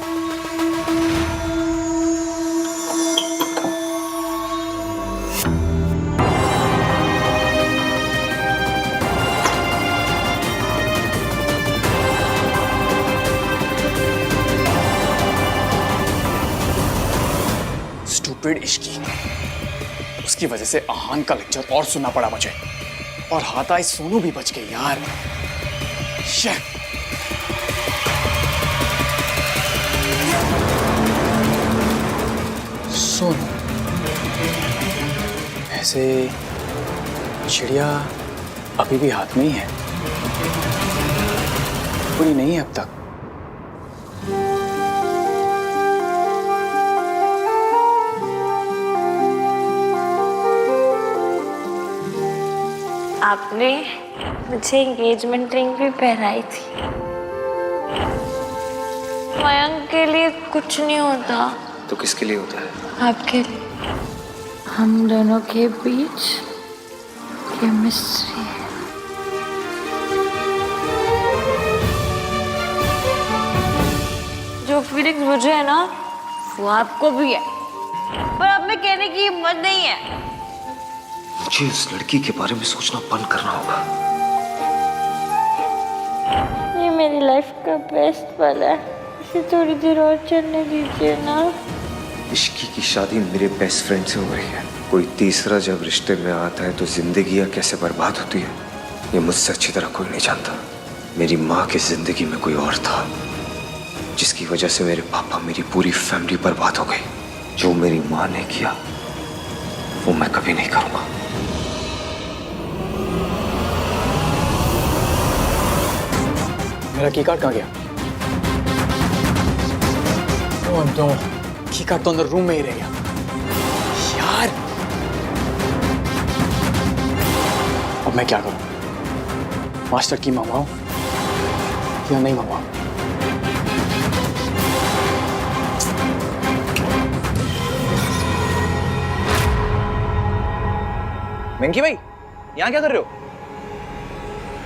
Stupid Ishki, उसकी वजह से आहान का लेक्चर और सुनना पड़ा मुझे, और हाथ आई सोनू भी बच गई यार। शिट। सोनू, ऐसे चिड़िया अभी भी हाथ में ही है, पूरी नहीं है अब तक। आपने मुझे एंगेजमेंट रिंग भी पहनाई थी। मयंक के लिए कुछ नहीं होता तो किसके लिए होता है? आपके लिए। हम दोनों के बीच केमिस्ट्री है। जो फीलिंग्स मुझे है ना, वो आपको भी है, पर अब में कहने की हिम्मत नहीं है। मुझे उस लड़की के बारे में सोचना बंद करना होगा। ये मेरी लाइफ का बेस्ट पल है, इसे थोड़ी देर और चलने दीजिए ना। इश्की की शादी मेरे बेस्ट फ्रेंड से हो रही है। कोई तीसरा जब रिश्ते में आता है तो जिंदगी कैसे बर्बाद होती है ये मुझसे अच्छी तरह कोई नहीं जानता। मेरी माँ की जिंदगी में कोई और था, जिसकी वजह से मेरे पापा, मेरी पूरी फैमिली बर्बाद हो गई। जो मेरी माँ ने किया वो मैं कभी नहीं करूंगा। मेरा की कार्ड कहाँ गया? ओह नो, की कार्ड तो अंदर रूम में ही रह गया यार। अब मैं क्या करूं? मास्टर की मंगवाऊं या नहीं मंगवाऊं? वेंकी भाई, यहाँ क्या कर रहे हो?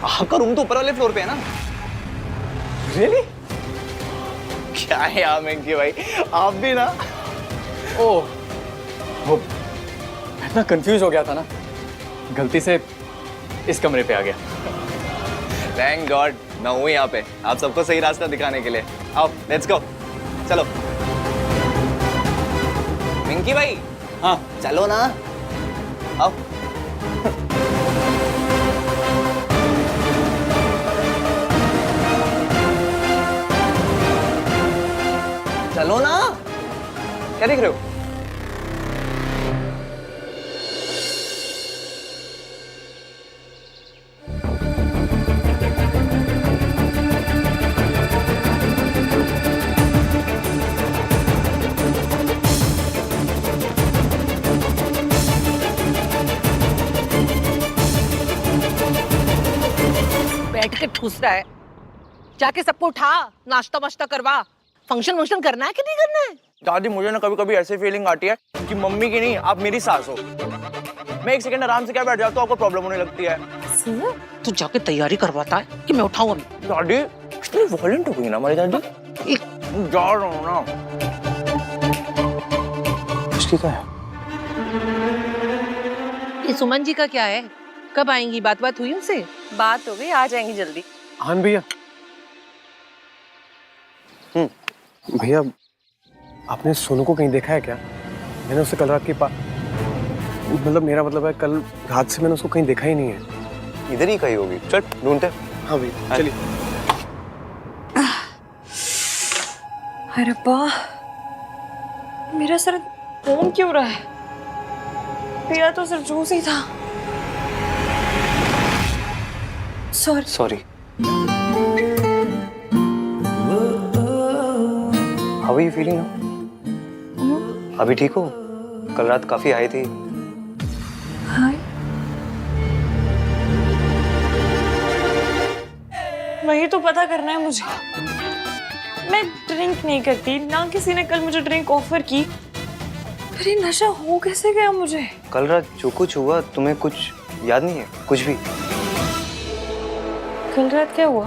आपका रूम तो ऊपर वाले फ्लोर पे है ना? रियली? क्या है यार वेंकी भाई, आप भी ना। ओह, वो मैं इतना कंफ्यूज हो गया था ना, गलती से इस कमरे पे आ गया। थैंक गॉड मैं हूँ यहाँ पे, आप सबको सही रास्ता दिखाने के लिए। आओ लेट्स गो, चलो। वेंकी भाई, हाँ चलो ना, आओ। चलो ना, क्या देख रहे हो? बैठ के ठूस रहा है, जाके सबको उठा, नाश्ता वाश्ता करवा। फंक्शन करना है कि नहीं करना है? दादी मुझे ना कभी कभी ऐसी फीलिंग आती है कि मम्मी की नहीं आप मेरी सास हो। मैं एक सेकंड आराम से क्या बैठ जाता हूँ, आपको प्रॉब्लम होने लगती है। तू जाके तैयारी करवाता है कि मैं उठाऊं अभी? दादी इतनी वॉयलेंट हो गई ना हमारी दादी। जा रहा हूँ ना। उसकी क्या है? ये सुमन जी का क्या है? कब आएंगी? बात हुई उनसे? बात हो गई, आ जाएंगी जल्दी। हान भैया, भैया आपने सोनू को कहीं देखा है क्या? मैंने उससे कल रात के मतलब मेरा मतलब है कल रात से मैंने उसको कहीं देखा ही नहीं है। इधर ही कहीं होगी, चल ढूंढते। हाँ भैया चलिए। अरे वाह, मेरा सर घूम क्यों रहा है? पिया तो सिर्फ जूस ही था। Sorry. Sorry. How are you feeling now? अभी ठीक हो? कल रात काफी आई थी। हाय। वही तो पता करना है मुझे। मैं ड्रिंक नहीं करती, ना किसी ने कल मुझे ड्रिंक ऑफर की। फिर ये नशा हो कैसे गया मुझे? कल रात जो कुछ हुआ तुम्हें कुछ याद नहीं है? कुछ भी? कल रात क्या हुआ?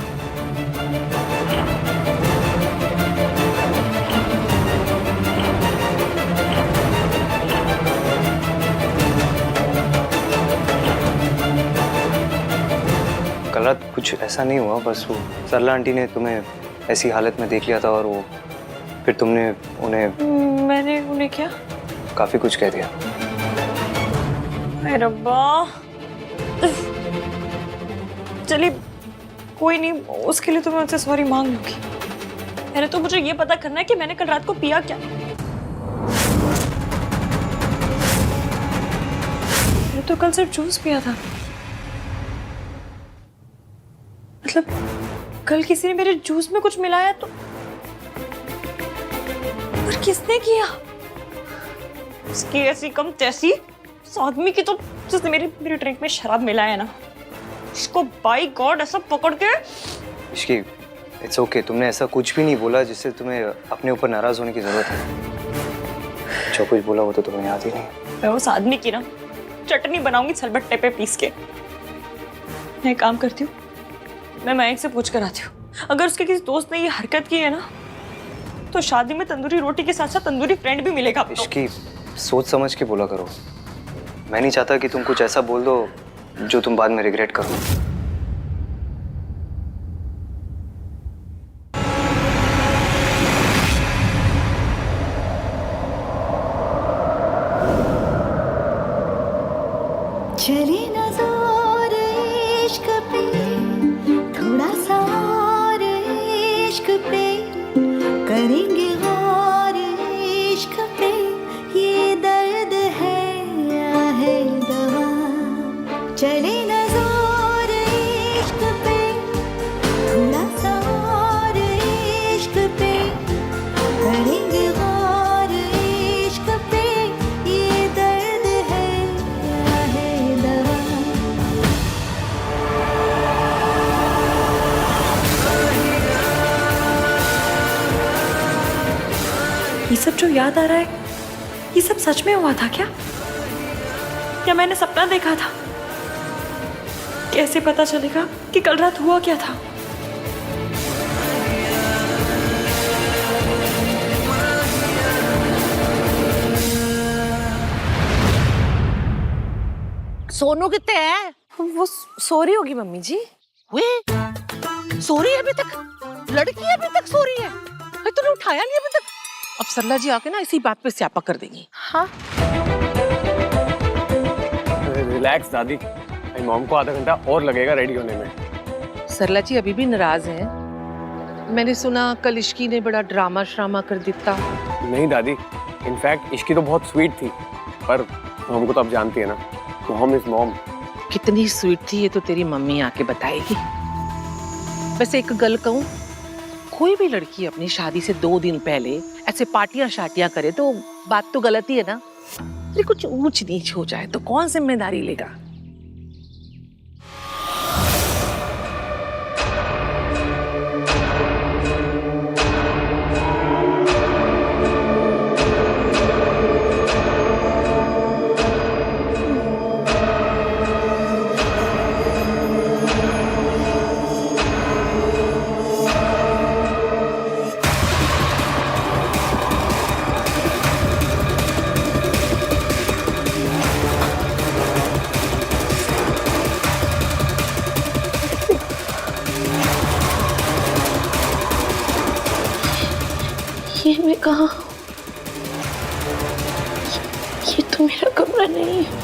कल रात कुछ ऐसा नहीं हुआ, बस वो सरला आंटी ने तुम्हें ऐसी हालत में देख लिया था और वो फिर तुमने उन्हें... मैंने उन्हें क्या? काफी कुछ कह दिया। अरे रब्बा। चलिए कोई नहीं, उसके लिए तो मैं उनसे सॉरी मांग लूंगी। पहले तो मुझे ये पता करना है कि मैंने कल रात को पिया क्या। मैंने तो कल सिर्फ जूस पिया था। मतलब कल किसी ने मेरे जूस में कुछ मिलाया तो, पर किसने किया? उसकी ऐसी कम तैसी उस आदमी की तो, जिसने मेरे ड्रिंक में शराब मिलाया ना, इसको बाय गॉड ऐसा पकड़ के... इश्की, इट्स ओके, तुमने ऐसा कुछ भी नहीं बोला जिससे तुम्हें अपने ऊपर नाराज होने की जरूरत है। जो कुछ बोला वो तो तुम्हें याद ही नहीं। मैं उस आदमी की ना चटनी बनाऊंगी सिलबट्टे पे पीस के। मैं एक काम करती हूँ, मैं महक से पूछ कर आती हूँ। अगर उसके किसी दोस्त ने ये हरकत की है ना, तो शादी में तंदूरी रोटी के साथ साथ तंदूरी फ्रेंड भी मिलेगा। इश्की, सोच समझ के बोला करो। मैं नहीं चाहता कि तुम कुछ ऐसा बोल दो जो तुम बाद में रिग्रेट करो। चली नजर इश्क पे, थोड़ा सा और इश्क पे करेंगे गौर इश्क पे। ये दर्द है या है दवा? चली नजर इश्क पे, थोड़ा सा और इश्क पे करेंगे गौर इश्क पे। ये दर्द है या है दवा? ये सब जो याद आ रहा है, ये सब सच में हुआ था क्या? या मैंने सपना देखा था? कैसे पता चलेगा कि कल रात हुआ क्या था? सोनू कितने है? वो सो रही होगी मम्मी जी। वे सो रही है अभी तक? लड़की अभी तक सो रही है? अरे तूने उठाया नहीं अभी तक? अब सरला जी आके ना इसी बात पे स्यापा कर देंगी। हाँ रिलैक्स दादी, मेरी मॉम को आधा घंटा और लगेगा रेडी होने में। सरला जी अभी भी नाराज हैं। मैंने सुना कल इश्की ने बड़ा ड्रामा श्रामा कर दिया। नहीं दादी, इनफैक्ट इश्की तो बहुत स्वीट थी, पर हमको तो अब जानती है ना, मॉम इज मॉम। कितनी स्वीट थी ये तो तेरी मम्मी आके बताएगी। वैसे एक गल कहूं, कोई भी लड़की अपनी शादी से 2 दिन पहले ऐसे पार्टियां शाटियां करे तो बात तो गलत ही है ना। अरे कुछ ऊंच नीच हो जाए तो कौन जिम्मेदारी लेगा? ये मैं कहाँ हूँ? ये तो मेरा कमरा नहीं है।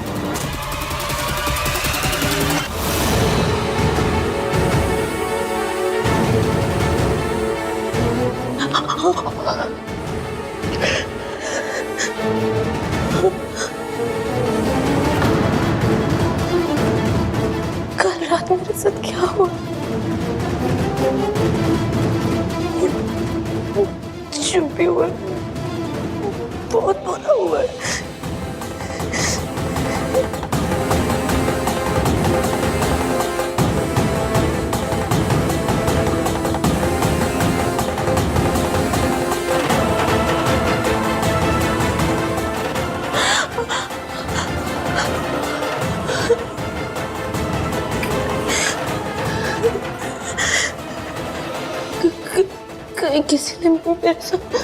जो भी हुआ बहुत बुरा हुआ है। कहीं किसी ने मेरे साथ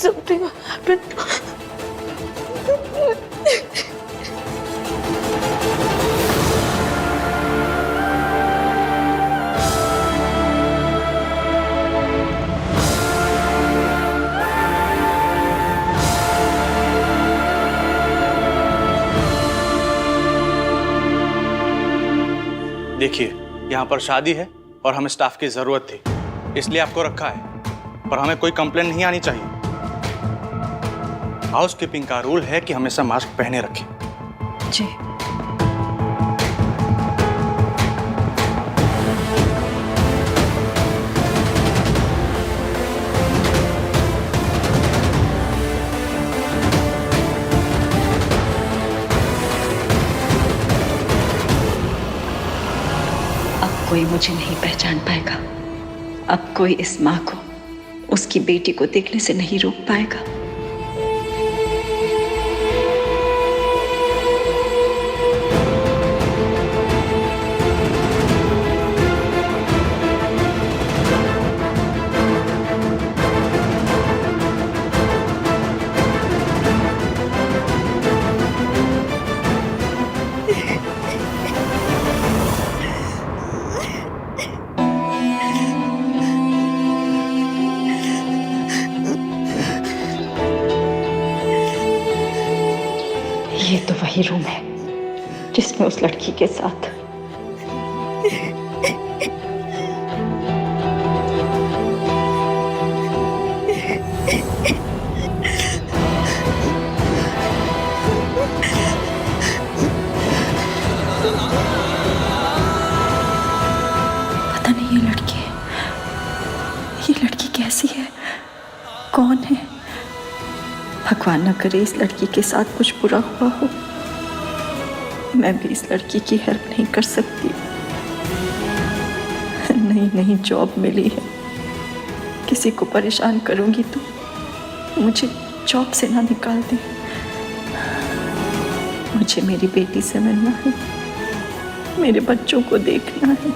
something happened. देखिए, यहाँ पर शादी है और हमें स्टाफ की जरूरत थी, इसलिए आपको रखा है। पर हमें कोई कंप्लेन नहीं आनी चाहिए। हाउसकीपिंग का रूल है कि हमेशा मास्क पहने रखें। जी। अब कोई मुझे नहीं पहचान पाएगा। अब कोई इस माँ को उसकी बेटी को देखने से नहीं रोक पाएगा। ये तो वही रूम है जिसमें उस लड़की के साथ पता नहीं ये लड़की कैसी है, कौन है। भगवान न करे इस लड़की के साथ कुछ बुरा हुआ हो। मैं भी इस लड़की की हेल्प नहीं कर सकती। नई जॉब मिली है, किसी को परेशान करूंगी तो मुझे जॉब से ना निकाल दे। मुझे मेरी बेटी से मिलना है, मेरे बच्चों को देखना है।